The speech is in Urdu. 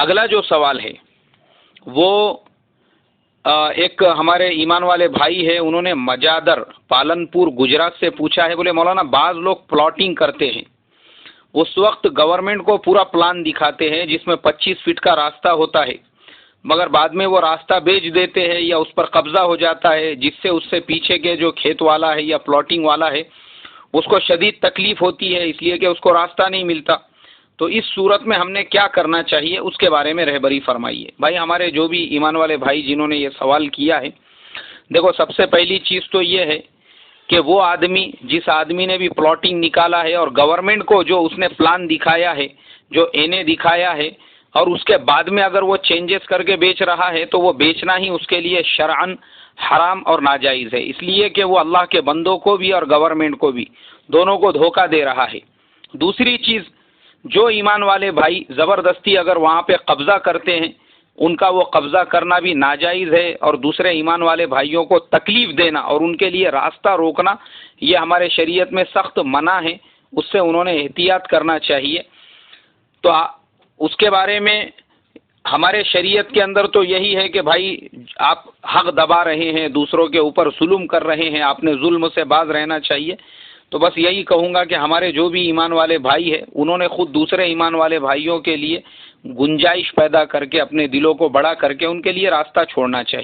اگلا جو سوال ہے وہ ایک ہمارے ایمان والے بھائی ہے، انہوں نے مجادر پالنپور گجرات سے پوچھا ہے، بولے مولانا بعض لوگ پلاٹنگ کرتے ہیں، اس وقت گورنمنٹ کو پورا پلان دکھاتے ہیں جس میں 25 فٹ کا راستہ ہوتا ہے، مگر بعد میں وہ راستہ بیچ دیتے ہیں یا اس پر قبضہ ہو جاتا ہے، جس سے اس سے پیچھے کے جو کھیت والا ہے یا پلاٹنگ والا ہے اس کو شدید تکلیف ہوتی ہے، اس لیے کہ اس کو راستہ نہیں ملتا۔ تو اس صورت میں ہم نے کیا کرنا چاہیے، اس کے بارے میں رہبری فرمائیے۔ بھائی ہمارے جو بھی ایمان والے بھائی جنہوں نے یہ سوال کیا ہے، دیکھو سب سے پہلی چیز تو یہ ہے کہ وہ آدمی جس آدمی نے بھی پلاٹنگ نکالا ہے اور گورنمنٹ کو جو اس نے پلان دکھایا ہے، جو اینے دکھایا ہے، اور اس کے بعد میں اگر وہ چینجز کر کے بیچ رہا ہے تو وہ بیچنا ہی اس کے لیے شرعاً حرام اور ناجائز ہے، اس لیے کہ وہ اللہ کے بندوں کو بھی اور گورنمنٹ کو بھی دونوں کو دھوکہ دے رہا ہے۔ دوسری چیز، جو ایمان والے بھائی زبردستی اگر وہاں پہ قبضہ کرتے ہیں، ان کا وہ قبضہ کرنا بھی ناجائز ہے، اور دوسرے ایمان والے بھائیوں کو تکلیف دینا اور ان کے لیے راستہ روکنا یہ ہمارے شریعت میں سخت منع ہے، اس سے انہوں نے احتیاط کرنا چاہیے۔ تو اس کے بارے میں ہمارے شریعت کے اندر تو یہی ہے کہ بھائی آپ حق دبا رہے ہیں، دوسروں کے اوپر ظلم کر رہے ہیں، آپ نے ظلم سے باز رہنا چاہیے۔ تو بس یہی کہوں گا کہ ہمارے جو بھی ایمان والے بھائی ہیں انہوں نے خود دوسرے ایمان والے بھائیوں کے لیے گنجائش پیدا کر کے اپنے دلوں کو بڑا کر کے ان کے لیے راستہ چھوڑنا چاہیے۔